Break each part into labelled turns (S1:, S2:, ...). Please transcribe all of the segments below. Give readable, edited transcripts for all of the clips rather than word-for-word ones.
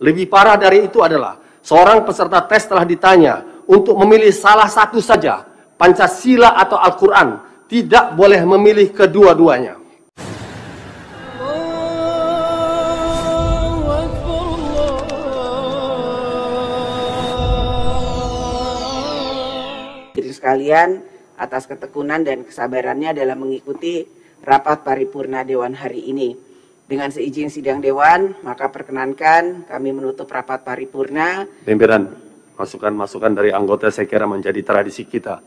S1: lebih parah dari itu adalah seorang peserta tes telah ditanya untuk memilih salah satu saja, Pancasila atau Al-Quran, tidak boleh memilih kedua-duanya.
S2: Jadi sekalian, atas ketekunan dan kesabarannya dalam mengikuti rapat paripurna Dewan hari ini. Dengan seizin sidang Dewan, maka perkenankan kami menutup rapat paripurna.
S1: Pimpinan, masukan-masukan dari anggota saya kira menjadi tradisi kita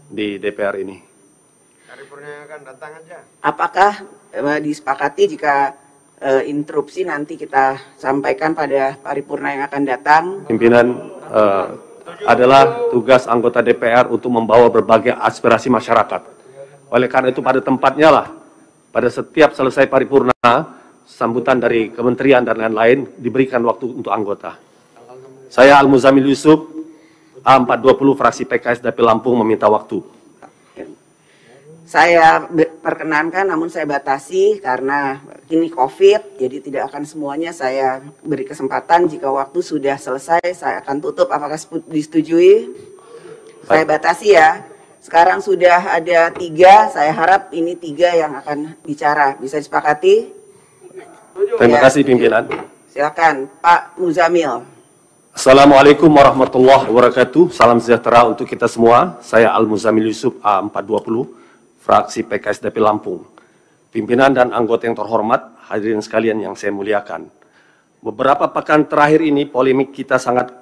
S1: di DPR ini.
S3: Paripurna akan datang aja.
S2: Apakah disepakati jika interupsi nanti kita sampaikan pada paripurna yang akan datang?
S1: Pimpinan, adalah tugas anggota DPR untuk membawa berbagai aspirasi masyarakat. Oleh karena itu pada tempatnya lah, pada setiap selesai paripurna, sambutan dari kementerian dan lain-lain diberikan waktu untuk anggota. Saya Al-Muzamil Yusuf, A420 fraksi PKS Dapil Lampung meminta waktu.
S2: Saya perkenankan, namun saya batasi karena ini COVID, jadi tidak akan semuanya saya beri kesempatan. Jika waktu sudah selesai, saya akan tutup. Apakah disetujui? Saya batasi ya. Sekarang sudah ada 3, saya harap ini 3 yang akan bicara. Bisa disepakati?
S1: Terima kasih pimpinan.
S2: Silakan Pak Muzamil.
S1: Assalamualaikum warahmatullahi wabarakatuh. Salam sejahtera untuk kita semua. Saya Al-Muzamil Yusuf, A420. Fraksi PKS Dapil Lampung. Pimpinan dan anggota yang terhormat, hadirin sekalian yang saya muliakan. Beberapa pekan terakhir ini polemik kita sangat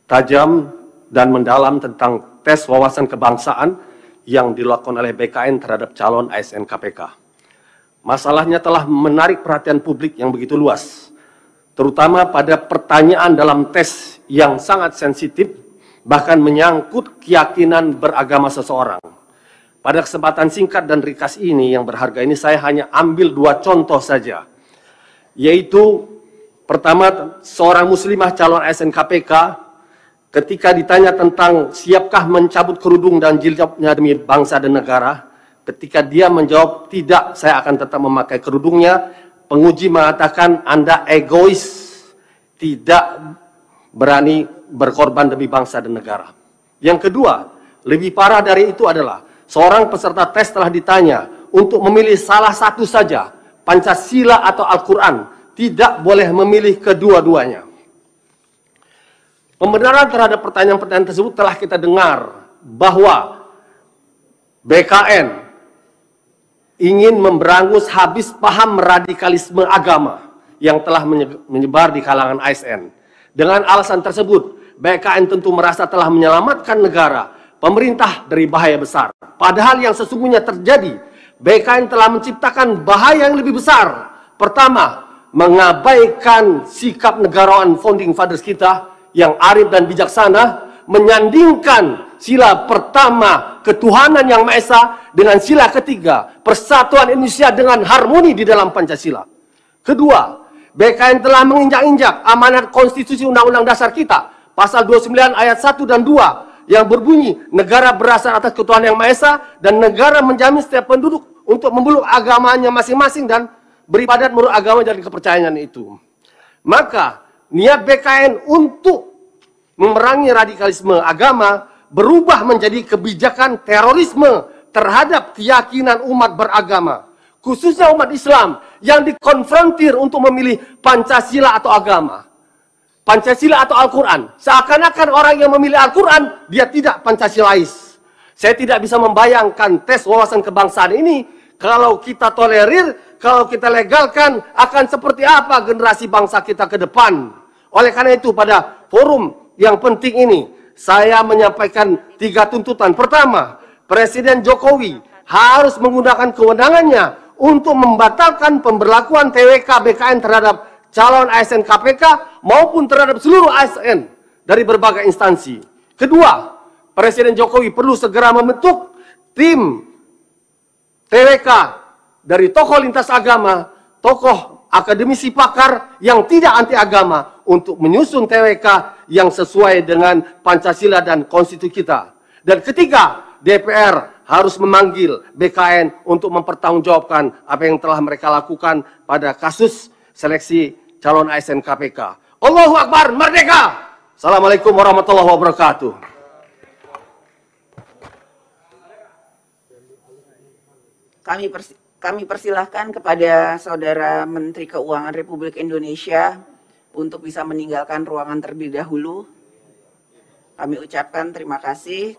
S1: tajam dan mendalam tentang tes wawasan kebangsaan yang dilakukan oleh BKN terhadap calon ASN KPK. Masalahnya telah menarik perhatian publik yang begitu luas, terutama pada pertanyaan dalam tes yang sangat sensitif, bahkan menyangkut keyakinan beragama seseorang. Pada kesempatan singkat dan ringkas ini yang berharga ini, saya hanya ambil 2 contoh saja. Yaitu, pertama, seorang muslimah calon ASN KPK ketika ditanya tentang siapkah mencabut kerudung dan jilbabnya demi bangsa dan negara, ketika dia menjawab tidak, saya akan tetap memakai kerudungnya, penguji mengatakan Anda egois, tidak berani berkorban demi bangsa dan negara. Yang kedua, lebih parah dari itu adalah seorang peserta tes telah ditanya untuk memilih salah satu saja, Pancasila atau Al-Quran, tidak boleh memilih kedua-duanya. Pembenaran terhadap pertanyaan-pertanyaan tersebut telah kita dengar bahwa BKN ingin memberangus habis paham radikalisme agama yang telah menyebar di kalangan ASN. Dengan alasan tersebut, BKN tentu merasa telah menyelamatkan negara, pemerintah dari bahaya besar. Padahal yang sesungguhnya terjadi, BKN telah menciptakan bahaya yang lebih besar. Pertama, mengabaikan sikap negarawan founding fathers kita yang arif dan bijaksana, menyandingkan sila pertama ketuhanan yang Maha Esa dengan sila ketiga persatuan Indonesia dengan harmoni di dalam Pancasila. Kedua, BKN telah menginjak-injak amanat konstitusi Undang-Undang Dasar kita, pasal 29 ayat 1 dan 2, yang berbunyi, negara berasal atas ketuhanan yang Maha Esa dan negara menjamin setiap penduduk untuk memeluk agamanya masing-masing dan beribadat menurut agama dan kepercayaan itu. Maka, niat BKN untuk memerangi radikalisme agama berubah menjadi kebijakan terorisme terhadap keyakinan umat beragama, khususnya umat Islam yang dikonfrontir untuk memilih Pancasila atau agama. Pancasila atau Al-Quran. Seakan-akan orang yang memilih Al-Quran, dia tidak Pancasilais. Saya tidak bisa membayangkan tes wawasan kebangsaan ini, kalau kita tolerir, kalau kita legalkan, akan seperti apa generasi bangsa kita ke depan. Oleh karena itu, pada forum yang penting ini, saya menyampaikan 3 tuntutan. Pertama, Presiden Jokowi harus menggunakan kewenangannya untuk membatalkan pemberlakuan TWK BKN terhadap calon ASN KPK maupun terhadap seluruh ASN dari berbagai instansi. Kedua, Presiden Jokowi perlu segera membentuk tim TWK dari tokoh lintas agama, tokoh akademisi pakar yang tidak anti agama untuk menyusun TWK yang sesuai dengan Pancasila dan konstitusi kita. Dan ketiga, DPR harus memanggil BKN untuk mempertanggungjawabkan apa yang telah mereka lakukan pada kasus seleksi calon ASN KPK. Allahu Akbar, merdeka! Assalamualaikum warahmatullahi wabarakatuh.
S2: Kami persilahkan kepada Saudara Menteri Keuangan Republik Indonesia untuk bisa meninggalkan ruangan terlebih dahulu. Kami ucapkan terima kasih.